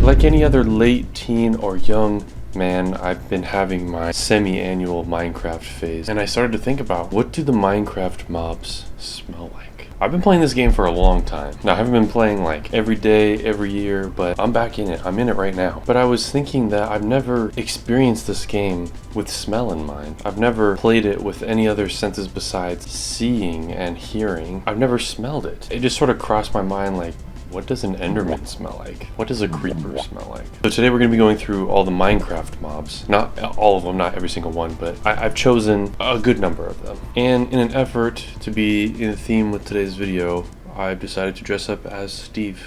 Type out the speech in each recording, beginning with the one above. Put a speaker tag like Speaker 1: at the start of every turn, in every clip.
Speaker 1: Like any other late teen or young man, I've been having my semi-annual Minecraft phase, and I started to think about, what do the Minecraft mobs smell like? I've been playing this game for a long time. Now, I haven't been playing like every day, every year, but I'm back in it. I'm in it right now. But I was thinking that I've never experienced this game with smell in mind. I've never played it with any other senses besides seeing and hearing. I've never smelled it. It just sort of crossed my mind like, what does an Enderman smell like? What does a creeper smell like? So today we're going to be going through all the Minecraft mobs. Not all of them, not every single one, but I've chosen a good number of them. And in an effort to be in theme with today's video, I've decided to dress up as Steve.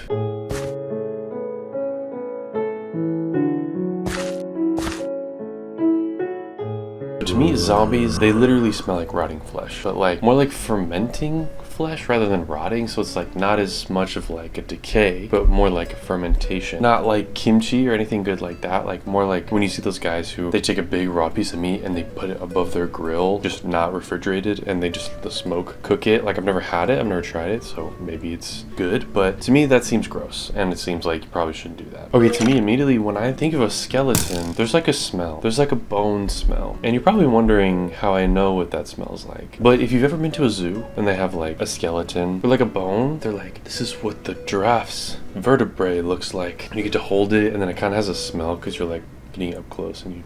Speaker 1: To me, zombies, they literally smell like rotting flesh, but like more like fermenting flesh rather than rotting, so it's like not as much of like a decay, but more like a fermentation. Not like kimchi or anything good like that, like more like when you see those guys who they take a big raw piece of meat and they put it above their grill, just not refrigerated, and they just let the smoke cook it. Like, I've never had it, I've never tried it, so maybe it's good, but to me that seems gross, and it seems like you probably shouldn't do that. Okay, to me immediately when I think of a skeleton, there's like a smell. There's like a bone smell, and you're probably wondering how I know what that smells like. But if you've ever been to a zoo and they have like a skeleton or like a bone, they're like, this is what the giraffe's vertebrae looks like. And you get to hold it, and then it kind of has a smell because you're like getting up close and you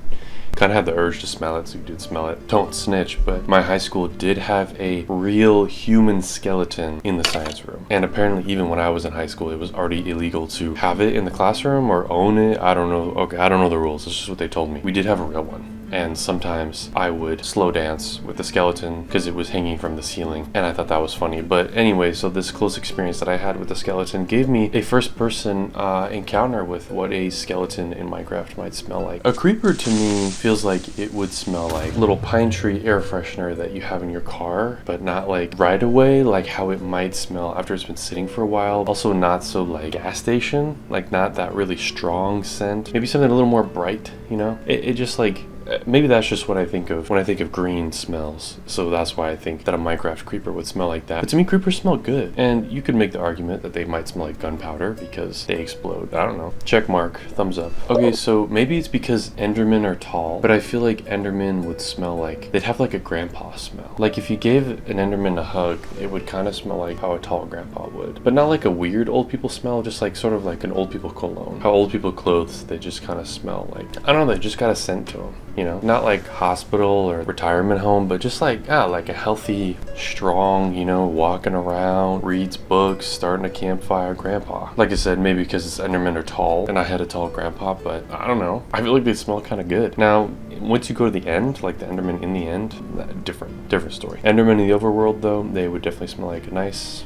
Speaker 1: kind of have the urge to smell it, so you did smell it. Don't snitch, but my high school did have a real human skeleton in the science room. And apparently even when I was in high school, it was already illegal to have it in the classroom or own it. I don't know. Okay, I don't know the rules. It's just what they told me. We did have a real one. And sometimes I would slow dance with the skeleton because it was hanging from the ceiling, and I thought that was funny. But anyway, so this close experience that I had with the skeleton gave me a first-person encounter with what a skeleton in Minecraft might smell like. A creeper to me feels like it would smell like a little pine tree air freshener that you have in your car, but not like right away, like how it might smell after it's been sitting for a while. Also not so like gas station, like not that really strong scent. Maybe something a little more bright, you know? It just like, maybe that's just what I think of when I think of green smells. So that's why I think that a Minecraft creeper would smell like that. But to me, creepers smell good. And you could make the argument that they might smell like gunpowder because they explode. I don't know. Check mark. Thumbs up. Okay, so maybe it's because Endermen are tall, but I feel like Endermen would smell like, they'd have like a grandpa smell. Like if you gave an Enderman a hug, it would kind of smell like how a tall grandpa would. But not like a weird old people smell, just like sort of like an old people cologne. How old people clothes, they just kind of smell like, I don't know, they just got a scent to them. You know, not like hospital or retirement home, but just like, like a healthy, strong, you know, walking around, reads books, starting a campfire grandpa. Like I said, maybe because it's Endermen are tall and I had a tall grandpa, but I don't know. I feel like they smell kind of good. Now, once you go to the end, like the Enderman in the end, different story. Enderman in the overworld though, they would definitely smell like a nice,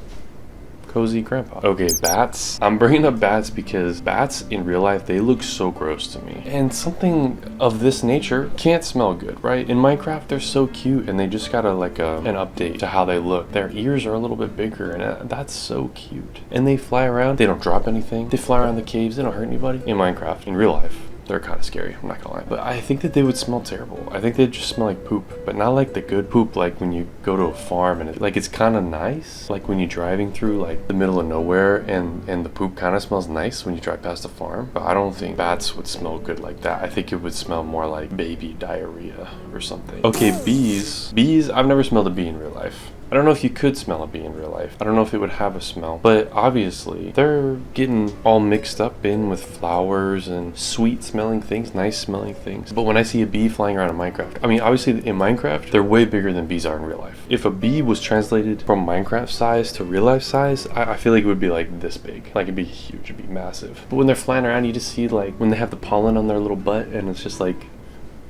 Speaker 1: cozy grandpa. Okay, bats. I'm bringing up bats because bats in real life, they look so gross to me. And something of this nature can't smell good, right? In Minecraft, they're so cute and they just got like an update to how they look. Their ears are a little bit bigger and that's so cute. And they fly around. They don't drop anything. They fly around the caves. They don't hurt anybody. In Minecraft, in real life, they're kind of scary, I'm not gonna lie. But I think that they would smell terrible. I think they'd just smell like poop, but not like the good poop, like when you go to a farm and it's kind of nice. Like when you're driving through like the middle of nowhere and the poop kind of smells nice when you drive past a farm. But I don't think bats would smell good like that. I think it would smell more like baby diarrhea or something. Okay, bees. Bees, I've never smelled a bee in real life. I don't know if you could smell a bee in real life. I don't know if it would have a smell, but obviously they're getting all mixed up in with flowers and sweet smelling things, nice smelling things. But when I see a bee flying around in Minecraft, I mean, obviously in Minecraft, they're way bigger than bees are in real life. If a bee was translated from Minecraft size to real life size, I feel like it would be like this big. Like it'd be huge, it'd be massive. But when they're flying around, you just see like when they have the pollen on their little butt and it's just like,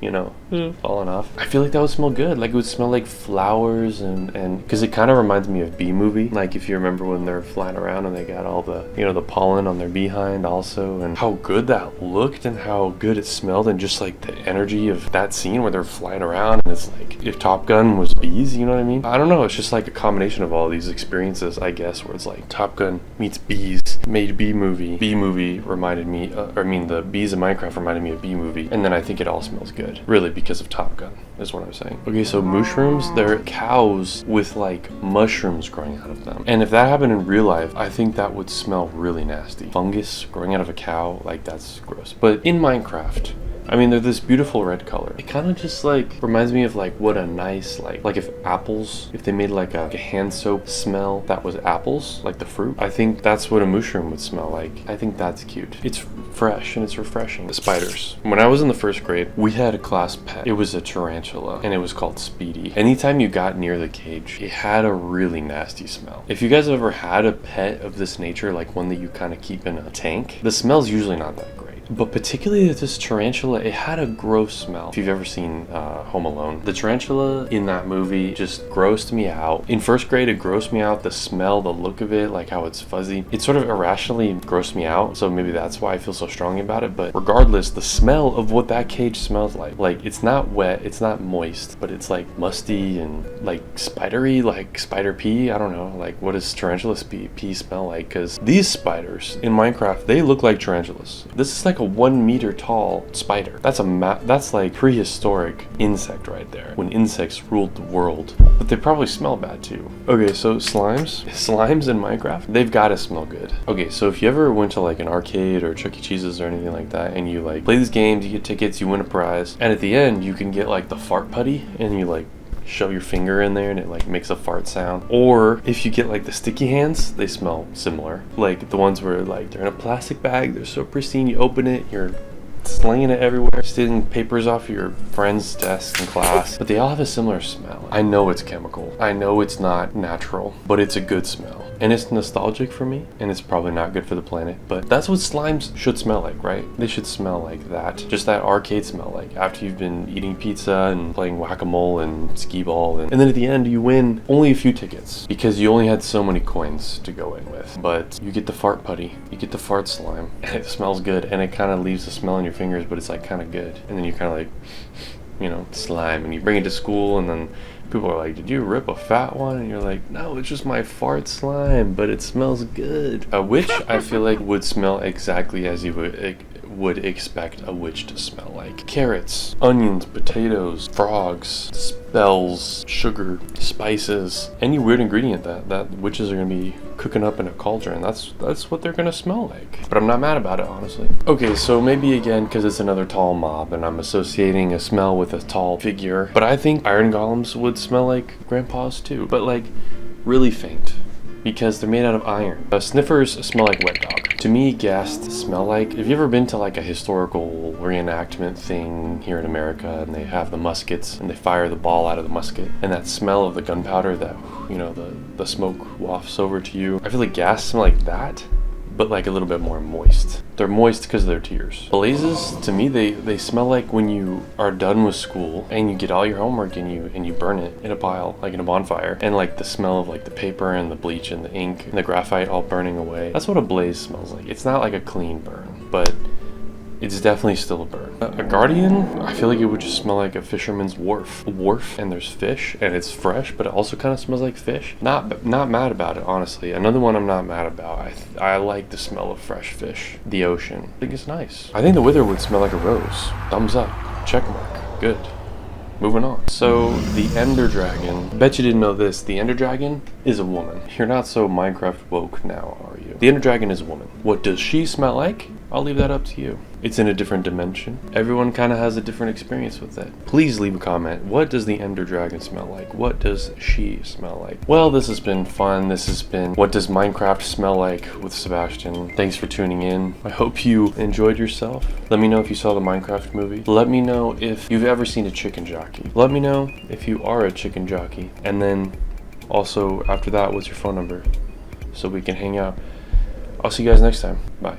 Speaker 1: you know, falling off. I feel like that would smell good. Like it would smell like flowers and because it kind of reminds me of Bee Movie. Like if you remember when they're flying around and they got all the, you know, the pollen on their behind also, and how good that looked and how good it smelled, and just like the energy of that scene where they're flying around and it's like if Top Gun was bees, you know what I mean? I don't know. It's just like a combination of all these experiences, I guess, where it's like Top Gun meets bees, made Bee Movie. Bee Movie reminded me, the bees in Minecraft reminded me of Bee Movie, and then I think it all smells good. good. Really, because of Top Gun, is what I'm saying. Okay, so Mooshrooms, they're cows with like mushrooms growing out of them. And if that happened in real life, I think that would smell really nasty. Fungus growing out of a cow, like that's gross. But in Minecraft, I mean, they're this beautiful red color. It kind of just like reminds me of like what a nice like if apples, if they made like a hand soap smell that was apples, like the fruit. I think that's what a mushroom would smell like. I think that's cute. It's fresh and it's refreshing. The spiders. When I was in the 1st grade, we had a class pet. It was a tarantula and it was called Speedy. Anytime you got near the cage, it had a really nasty smell. If you guys ever had a pet of this nature, like one that you kind of keep in a tank, the smell's usually not that great. But particularly this tarantula, it had a gross smell. If you've ever seen Home Alone, the tarantula in that movie just grossed me out. In 1st grade, it grossed me out. The smell, the look of it, like how it's fuzzy. It sort of irrationally grossed me out. So maybe that's why I feel so strongly about it. But regardless, the smell of what that cage smells like it's not wet, it's not moist, but it's like musty and like spidery, like spider pee. I don't know, like what does tarantula pee smell like? Because these spiders in Minecraft, they look like tarantulas. This is like a 1 meter tall spider. That's like prehistoric insect right there, when insects ruled the world. But they probably smell bad too. Okay, so slimes in Minecraft, they've got to smell good. Okay, so if you ever went to like an arcade or Chuck E. Cheese's or anything like that, and you like play these games, you get tickets, you win a prize, and at the end you can get like the fart putty, and you like shove your finger in there and it like makes a fart sound. Or if you get like the sticky hands, they smell similar. Like the ones where like they're in a plastic bag, they're so pristine, you open it, you're slinging it everywhere, stealing papers off your friend's desk in class. But they all have a similar smell. I know it's chemical, I know it's not natural, but it's a good smell. And it's nostalgic for me, and it's probably not good for the planet, but that's what slimes should smell like, right? They should smell like that. Just that arcade smell, like after you've been eating pizza and playing whack-a-mole and skee-ball, and then at the end you win only a few tickets because you only had so many coins to go in with. But you get the fart putty, you get the fart slime, and it smells good, and it kind of leaves a smell in your fingers, but it's like kind of good. And then you kind of like, you know, slime, and you bring it to school, and then people are like, did you rip a fat one? And you're like, no, it's just my fart slime, but it smells good. A witch, I feel like, would smell exactly as you would expect a witch to smell like. Carrots, onions, potatoes, frogs, spells, sugar, spices, any weird ingredient that witches are gonna be cooking up in a cauldron. That's what they're gonna smell like. But I'm not mad about it, honestly. Okay, so maybe again, because it's another tall mob and I'm associating a smell with a tall figure, but I think iron golems would smell like grandpas too, but like really faint, because they're made out of iron. Sniffers smell like wet dog. To me, Ghast smell like, have you ever been to like a historical reenactment thing here in America, and they have the muskets and they fire the ball out of the musket, and that smell of the gunpowder that, you know, the smoke wafts over to you? I feel like Ghast smell like that, but like a little bit more moist. They're moist because of their tears. Blazes, to me, they smell like when you are done with school and you get all your homework and you burn it in a pile, like in a bonfire, and like the smell of like the paper and the bleach and the ink and the graphite all burning away. That's what a blaze smells like. It's not like a clean burn, but it's definitely still a burn. A guardian, I feel like it would just smell like a fisherman's wharf. A wharf, and there's fish, and it's fresh, but it also kind of smells like fish. Not mad about it, honestly. Another one I'm not mad about. I like the smell of fresh fish. The ocean. I think it's nice. I think the wither would smell like a rose. Thumbs up. Check mark. Good. Moving on. So, the Enderdragon. I bet you didn't know this. The Enderdragon is a woman. You're not so Minecraft woke now, are you? The Enderdragon is a woman. What does she smell like? I'll leave that up to you. It's in a different dimension. Everyone kind of has a different experience with it. Please leave a comment. What does the Enderdragon smell like? What does she smell like? Well, this has been fun. This has been What Does Minecraft Smell Like with Sebastian. Thanks for tuning in. I hope you enjoyed yourself. Let me know if you saw the Minecraft movie. Let me know if you've ever seen a chicken jockey. Let me know if you are a chicken jockey. And then also after that, what's your phone number so we can hang out. I'll see you guys next time. Bye.